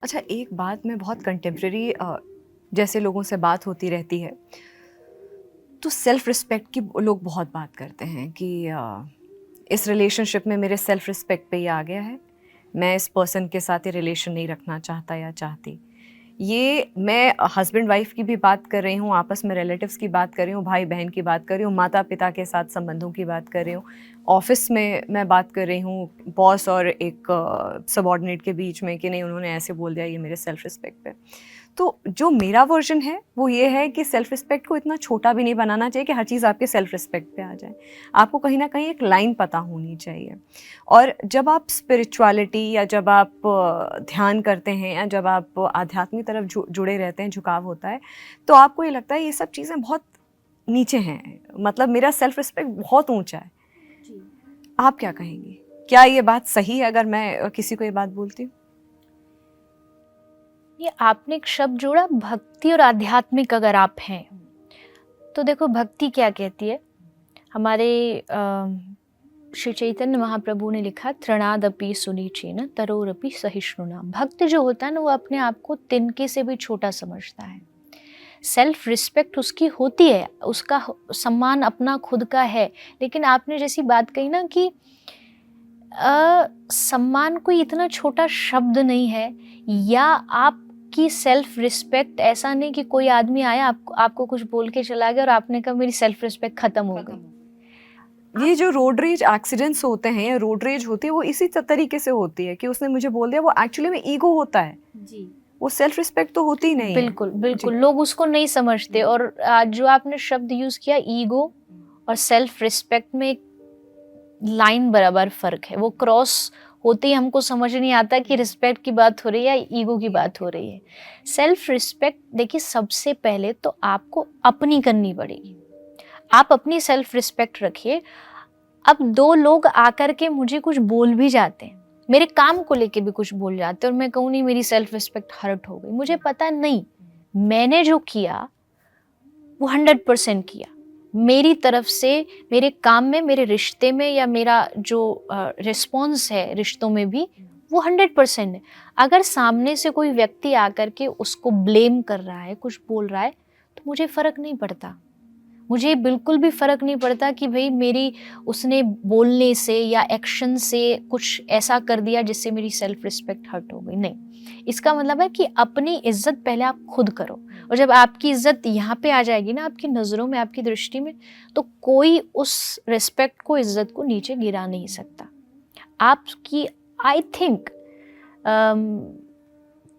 अच्छा, एक बात मैं बहुत कंटेम्प्रेरी जैसे लोगों से बात होती रहती है, तो सेल्फ रिस्पेक्ट की लोग बहुत बात करते हैं कि इस रिलेशनशिप में मेरे सेल्फ रिस्पेक्ट पे ये आ गया है, मैं इस पर्सन के साथ ये रिलेशन नहीं रखना चाहता या चाहती। ये मैं हस्बैंड वाइफ की भी बात कर रही हूँ, आपस में रिलेटिव्स की बात कर रही हूँ, भाई बहन की बात कर रही हूँ, माता पिता के साथ संबंधों की बात कर रही हूँ, ऑफिस में मैं बात कर रही हूँ, बॉस और एक सबॉर्डिनेट के बीच में कि नहीं उन्होंने ऐसे बोल दिया, ये मेरे सेल्फ रिस्पेक्ट पे। तो जो मेरा वर्जन है वो ये है कि सेल्फ रिस्पेक्ट को इतना छोटा भी नहीं बनाना चाहिए कि हर चीज़ आपके सेल्फ रिस्पेक्ट पे आ जाए। आपको कहीं ना कहीं एक लाइन पता होनी चाहिए। और जब आप स्पिरिचुअलिटी या जब आप ध्यान करते हैं या जब आप आध्यात्मिक तरफ जुड़े रहते हैं, झुकाव होता है, तो आपको ये लगता है ये सब चीज़ें बहुत नीचे हैं, मतलब मेरा सेल्फ रिस्पेक्ट बहुत ऊंचा है। आप क्या कहेंगी? क्या ये बात सही है अगर मैं किसी को ये बात बोलती हूँ? ये आपने एक शब्द जोड़ा, भक्ति और आध्यात्मिक। अगर आप हैं तो देखो, भक्ति क्या कहती है। हमारे श्री चैतन्य महाप्रभु ने लिखा, तृणादपि सुनीचेन तरोरपि सहिष्णुना। भक्त जो होता है ना, वो अपने आप को तिनके से भी छोटा समझता है। सेल्फ रिस्पेक्ट उसकी होती है, उसका सम्मान अपना खुद का है। लेकिन आपने जैसी बात कही ना कि सम्मान कोई इतना छोटा शब्द नहीं है, या आपकी सेल्फ रिस्पेक्ट ऐसा नहीं कि कोई आदमी आया आपको कुछ बोल के चला गया और आपने कहा मेरी सेल्फ रिस्पेक्ट खत्म हो गई। ये जो रोड रेज एक्सीडेंट्स होते हैं या रोड रेज होती है, वो इसी तरीके से होती है कि उसने मुझे बोल दिया, वो एक्चुअली में ईगो होता है जी। वो सेल्फ रिस्पेक्ट तो होती ही नहीं बिल्कुल है। बिल्कुल, लोग उसको नहीं समझते। और जो आपने शब्द यूज किया, ईगो और सेल्फ रिस्पेक्ट में एक लाइन बराबर फर्क है। वो क्रॉस होते ही हमको समझ नहीं आता कि रिस्पेक्ट की बात हो रही है या ईगो की बात हो रही है। सेल्फ रिस्पेक्ट देखिए, सबसे पहले तो आपको अपनी करनी पड़ेगी। आप अपनी सेल्फ रिस्पेक्ट रखिए। अब दो लोग आकर के मुझे कुछ बोल भी जाते हैं, मेरे काम को लेके भी कुछ बोल जाते हैं, और मैं कहूँ नहीं मेरी सेल्फ रिस्पेक्ट हर्ट हो गई, मुझे पता नहीं मैंने जो किया वो 100% किया। मेरी तरफ से मेरे काम में, मेरे रिश्ते में, या मेरा जो रिस्पॉन्स है रिश्तों में भी, वो 100% है। अगर सामने से कोई व्यक्ति आकर के उसको ब्लेम कर रहा है, कुछ बोल रहा है, तो मुझे फ़र्क नहीं पड़ता। मुझे बिल्कुल भी फ़र्क नहीं पड़ता कि भाई मेरी उसने बोलने से या एक्शन से कुछ ऐसा कर दिया जिससे मेरी सेल्फ रिस्पेक्ट हर्ट हो गई। नहीं, इसका मतलब है कि अपनी इज्जत पहले आप खुद करो। और जब आपकी इज्जत यहाँ पे आ जाएगी ना, आपकी नज़रों में, आपकी दृष्टि में, तो कोई उस रिस्पेक्ट को, इज्जत को नीचे गिरा नहीं सकता। आपकी, आई थिंक,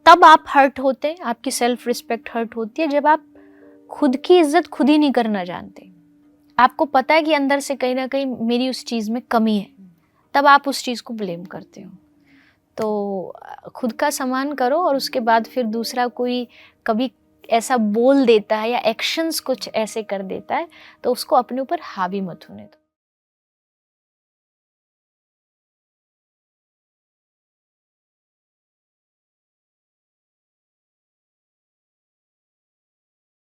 तब आप हर्ट होते हैं, आपकी सेल्फ रिस्पेक्ट हर्ट होती है जब आप खुद की इज्जत खुद ही नहीं करना जानते। आपको पता है कि अंदर से कहीं ना कहीं मेरी उस चीज़ में कमी है, तब आप उस चीज़ को ब्लेम करते हो। तो खुद का सम्मान करो, और उसके बाद फिर दूसरा कोई कभी ऐसा बोल देता है या एक्शंस कुछ ऐसे कर देता है, तो उसको अपने ऊपर हावी मत होने दो।